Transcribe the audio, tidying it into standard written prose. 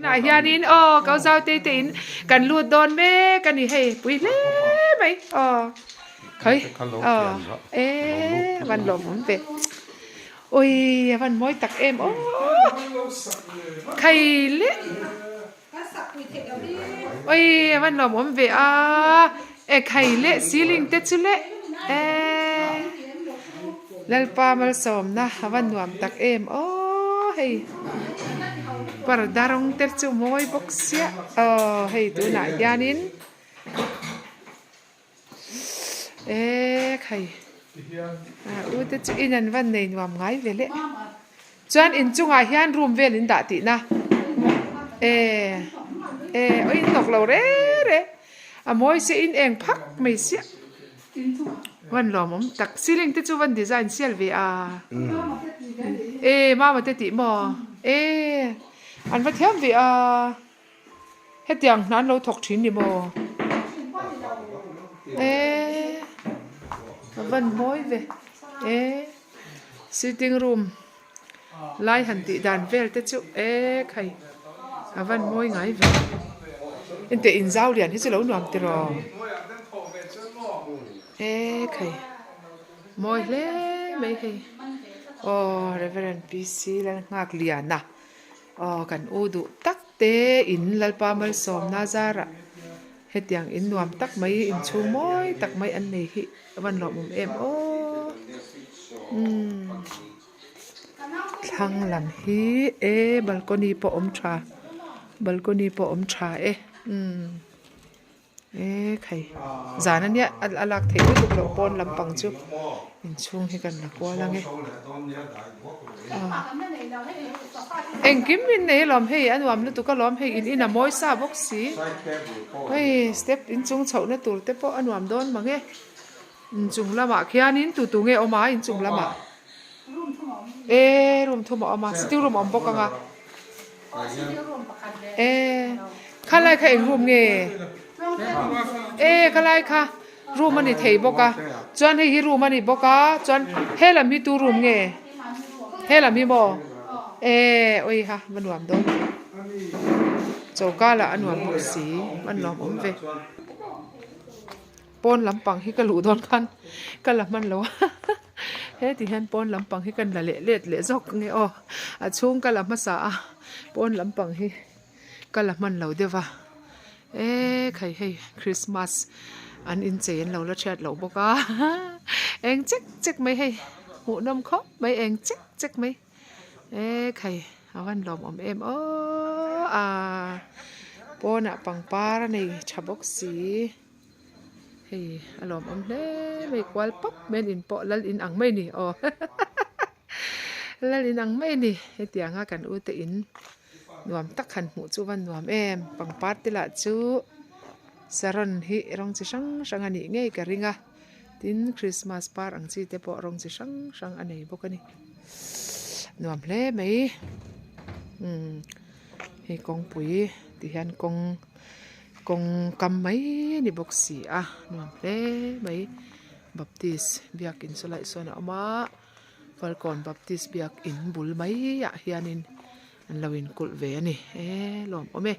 nãy hianin câu giao tê tín cần luộc đòn mê cần đi hay bùi lé mấy khơi ê văn lộn muốn về ôi văn mối tặc em khay lé ôi văn lộn muốn về khay lé xí linh tết chú lé lalpa mal som na văn nuam tặc em hey Pardarong tercu moy boxya hey tu na yanin khay te chu inan van nei nuam ngai vele chuan in chunga hian room velin da ti na oi nok lo re moy se in eng phak mai sia van lom tak ceiling te chu van design sial ve mama te ti mo anh phải theo vì hết tiền nán lâu thọc chín đi mò vẫn mối về sitting room lai hẳn tị đàn về tết chú khay vẫn mối ngay về anh tự in giao liền hết sự lâu nằm từ rồi khay mối lé mấy khay Reverend PC là ngạc liền na kan udu tak te in lalpa mal som na zara hetiang in nuam tak mai in chung moi tak mai an nei hi van lo em thang lam hi balcony po om tha khay zanan ya alak thei lu lo pon lampang chu in chung hi kan la kwa lang anh kim min này làm hay anh làm nó tụi có làm hay in là mỗi sa bốc xí, ôi step in chung chậu nó tụi step anh làm đón mà nghe, chung là mà khi anh in tụi nghe ông má in chung là mà, room thu mà ông má, sitting room ông bốc à, khai lại khai room nghe, khai lại khai room anh thấy bốc à, chọn hay room anh bốc à, chọn hay là mi tu room nghe, hay là mi bò. Ôi ha, mình làm đâu cháu ca là anh làm một xí mình làm ốm về pon lắm bằng khi cái lũ đòn khăn cái là mình lo thế thì hắn pon lắm bằng khi cái là lệ dọc nghe chung cái là mất xã pon lắm bằng khi cái là mình lo được va khay hay Christmas anh in chế lâu là chat lâu bốc anh check mấy hay ngủ năm khóc mấy anh check mấy khay awan lom em pona pangpara nei chabok si hey alom le mai kwal pop men in po lal in ang mai ni lal in ang mai ni hetianga kan u te in nuam tak khan mu chu van nuam em pangpar te la chu saron hi rong chi sang ani ngei ka ringa tin Christmas par ang chi te po rong chi sang anei bokani nuam le mấy hay con bụi thì hắn con cầm mấy đi bốc xì nuam le mấy baptist biak in so lại so na ma fal kon baptist biak in bul mấy hianin an lawin kul ve ani lom ome